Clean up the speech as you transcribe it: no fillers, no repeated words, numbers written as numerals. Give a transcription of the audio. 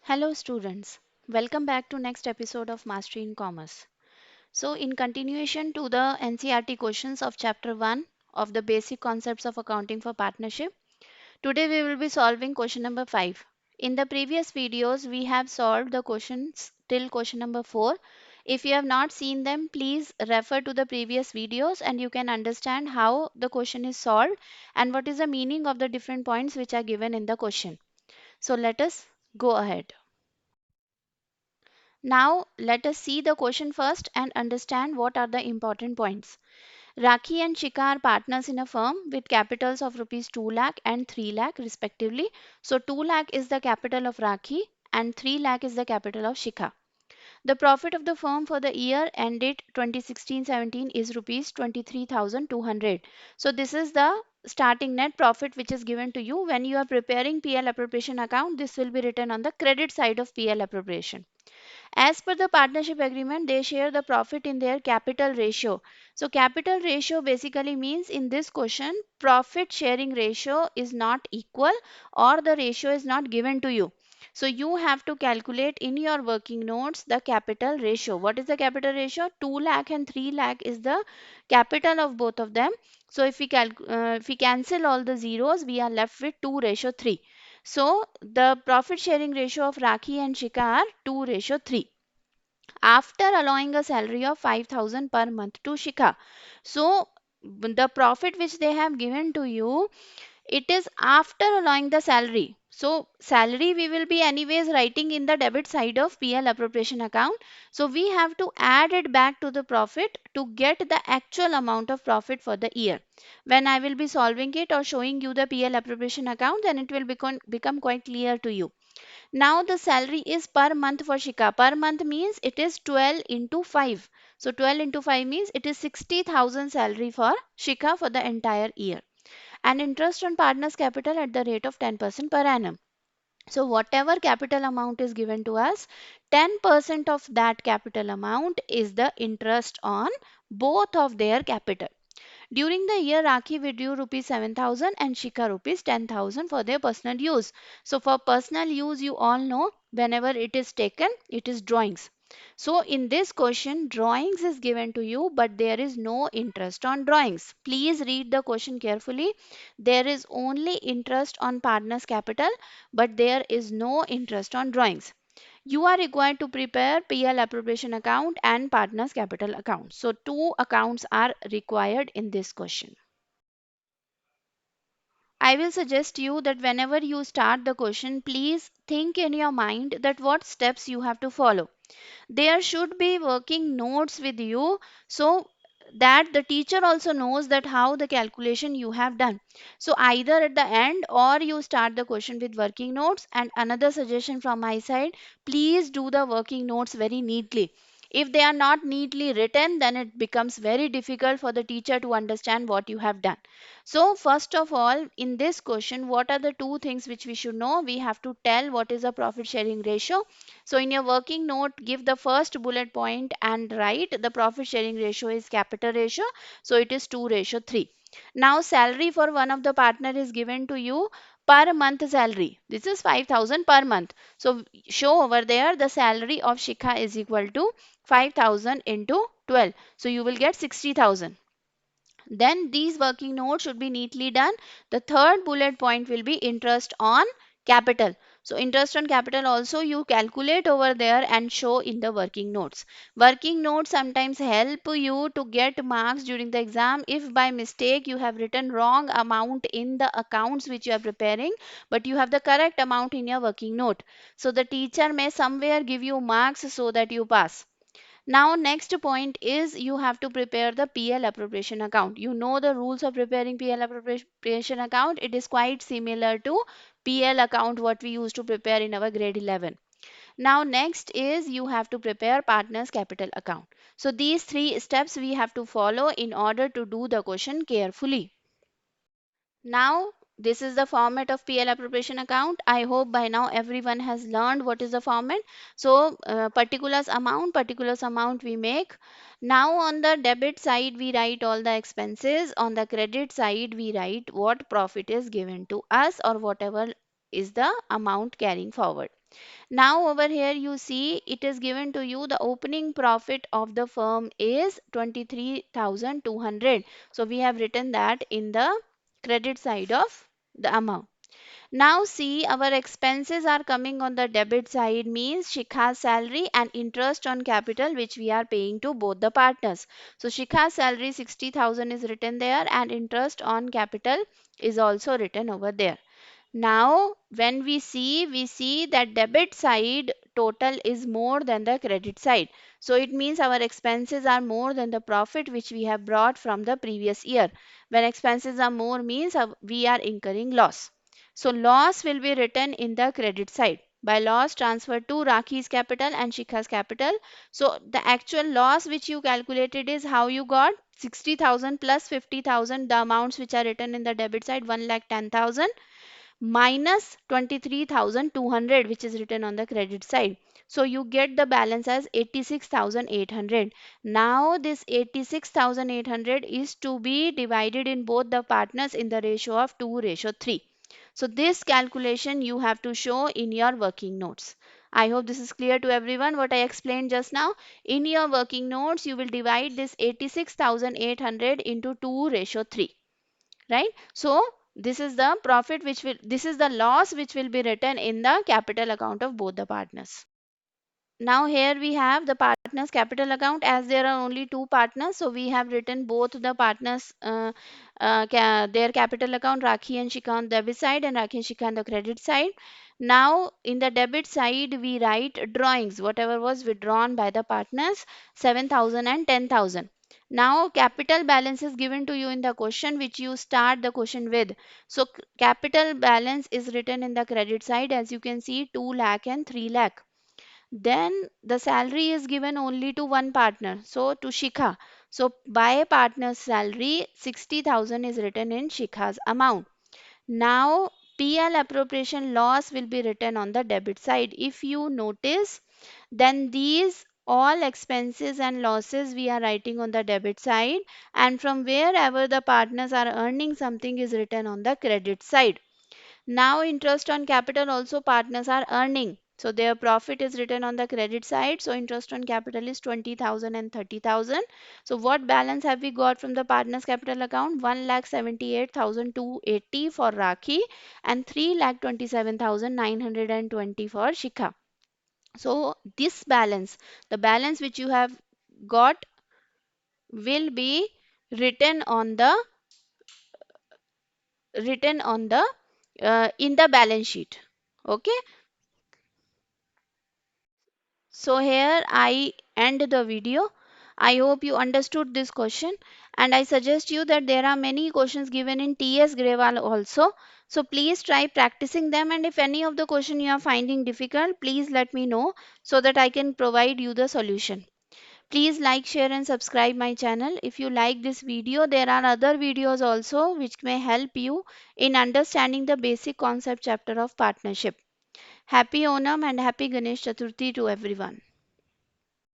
Hello students, welcome back to next episode of Mastery in Commerce. So in continuation to the NCERT questions of chapter 1 of the basic concepts of accounting for partnership, today we will be solving question number 5. In the previous videos we have solved the questions till question number 4. If you have not seen them, please refer to the previous videos and you can understand how the question is solved and what is the meaning of the different points which are given in the question. So let us go ahead. Now, let us see the question first and understand what are the important points. Rakhi and Shikha are partners in a firm with capitals of rupees 2 lakh and 3 lakh respectively. So 2 lakh is the capital of Rakhi and 3 lakh is the capital of Shikha. The profit of the firm for the year ended 2016-17 is rupees 23,200. So this is the starting net profit which is given to you when you are preparing PL appropriation account. This will be written on the credit side of PL appropriation. As per the partnership agreement, they share the profit in their capital ratio. So capital ratio basically means in this question, profit sharing ratio is not equal or the ratio is not given to you. So you have to calculate in your working notes the capital ratio. What is the capital ratio? 2 lakh and 3 lakh is the capital of both of them. So if we cancel all the zeros, we are left with 2:3. So the profit sharing ratio of Rakhi and Shika are 2:3 after allowing a salary of 5,000 per month to Shikha. So the profit which they have given to you, it is after allowing the salary. So salary we will be anyways writing in the debit side of PL appropriation account. So we have to add it back to the profit to get the actual amount of profit for the year. When I will be solving it or showing you the PL appropriation account, then it will become quite clear to you. Now the salary is per month for Shika. Per month means it is 12 into 5. So 12 into 5 means it is 60,000 salary for Shika for the entire year. And interest on partner's capital at the rate of 10% per annum. So whatever capital amount is given to us, 10% of that capital amount is the interest on both of their capital. During the year, Rakhi withdrew rupees 7,000 and Shikha rupees 10,000 for their personal use. So for personal use, you all know whenever it is taken, it is drawings. So in this question, drawings is given to you, but there is no interest on drawings. Please read the question carefully. There is only interest on partner's capital, but there is no interest on drawings. You are required to prepare PL appropriation account and partners capital account. So two accounts are required in this question. I will suggest you that whenever you start the question, please think in your mind that what steps you have to follow. There should be working notes with you so that the teacher also knows that how the calculation you have done. So either at the end or you start the question with working notes. And another suggestion from my side, please do the working notes very neatly. If they are not neatly written, then it becomes very difficult for the teacher to understand what you have done. So first of all, in this question, what are the two things which we should know? We have to tell what is the profit sharing ratio. So in your working note, give the first bullet point and write the profit sharing ratio is capital ratio. So it is 2:3. Now salary for one of the partner is given to you per month salary. This is 5,000 per month. So show over there the salary of Shikha is equal to 5,000 into 12. So you will get 60,000. Then these working notes should be neatly done. The third bullet point will be interest on capital. So interest on capital also you calculate over there and show in the working notes. Working notes sometimes help you to get marks during the exam if by mistake you have written wrong amount in the accounts which you are preparing, but you have the correct amount in your working note. So the teacher may somewhere give you marks so that you pass. Now next point is you have to prepare the PL appropriation account. You know the rules of preparing PL appropriation account. It is quite similar to PL account what we used to prepare in our grade 11. Now next is you have to prepare partners capital account. So these three steps we have to follow in order to do the question carefully. Now, this is the format of PL appropriation account. I hope by now everyone has learned what is the format. So, particulars amount we make. Now, on the debit side, we write all the expenses. On the credit side, we write what profit is given to us or whatever is the amount carrying forward. Now over here you see it is given to you the opening profit of the firm is 23,200. So we have written that in the credit side of the amount. Now see our expenses are coming on the debit side, means Shikha's salary and interest on capital which we are paying to both the partners. So Shikha's salary 60,000 is written there and interest on capital is also written over there. Now, when we see that debit side total is more than the credit side. So it means our expenses are more than the profit which we have brought from the previous year. When expenses are more means we are incurring loss. So loss will be written in the credit side. By loss transferred to Rakhi's capital and Shikha's capital. So the actual loss which you calculated is how you got 60,000 plus 50,000, the amounts which are written in the debit side 1,10,000 minus 23,200 which is written on the credit side. So you get the balance as 86,800. Now this 86,800 is to be divided in both the partners in the ratio of 2:3. So this calculation you have to show in your working notes. I hope this is clear to everyone what I explained just now. In your working notes you will divide this 86,800 into 2:3, right? So this is the profit which will, this is the loss which will be written in the capital account of both the partners. Now here we have the partners capital account. As there are only two partners, so we have written both the partners their capital account, Rakhi and Shikha on debit side and Rakhi and Shikha on the credit side. Now in the debit side we write drawings whatever was withdrawn by the partners, 7,000 and 10,000. Now capital balance is given to you in the question which you start the question with. So capital balance is written in the credit side, as you can see 2 lakh and 3 lakh. Then the salary is given only to one partner, so to Shikha. So by partner's salary 60,000 is written in Shikha's amount. Now PL appropriation loss will be written on the debit side. If you notice, then these all expenses and losses we are writing on the debit side, and from wherever the partners are earning something is written on the credit side. Now interest on capital also partners are earning. So their profit is written on the credit side. So interest on capital is 20,000 and 30,000. So what balance have we got from the partners capital account? 1,78,280 for Rakhi and 3,27,920 for Shikha. So this balance, the balance which you have got will be written on the in the balance sheet. Okay. So here I end the video. I hope you understood this question, and I suggest you that there are many questions given in TS Grewal also. So please try practicing them, and if any of the question you are finding difficult, please let me know so that I can provide you the solution. Please like, share and subscribe my channel. If you like this video, there are other videos also which may help you in understanding the basic concept chapter of partnership. Happy Onam and happy Ganesh Chaturthi to everyone.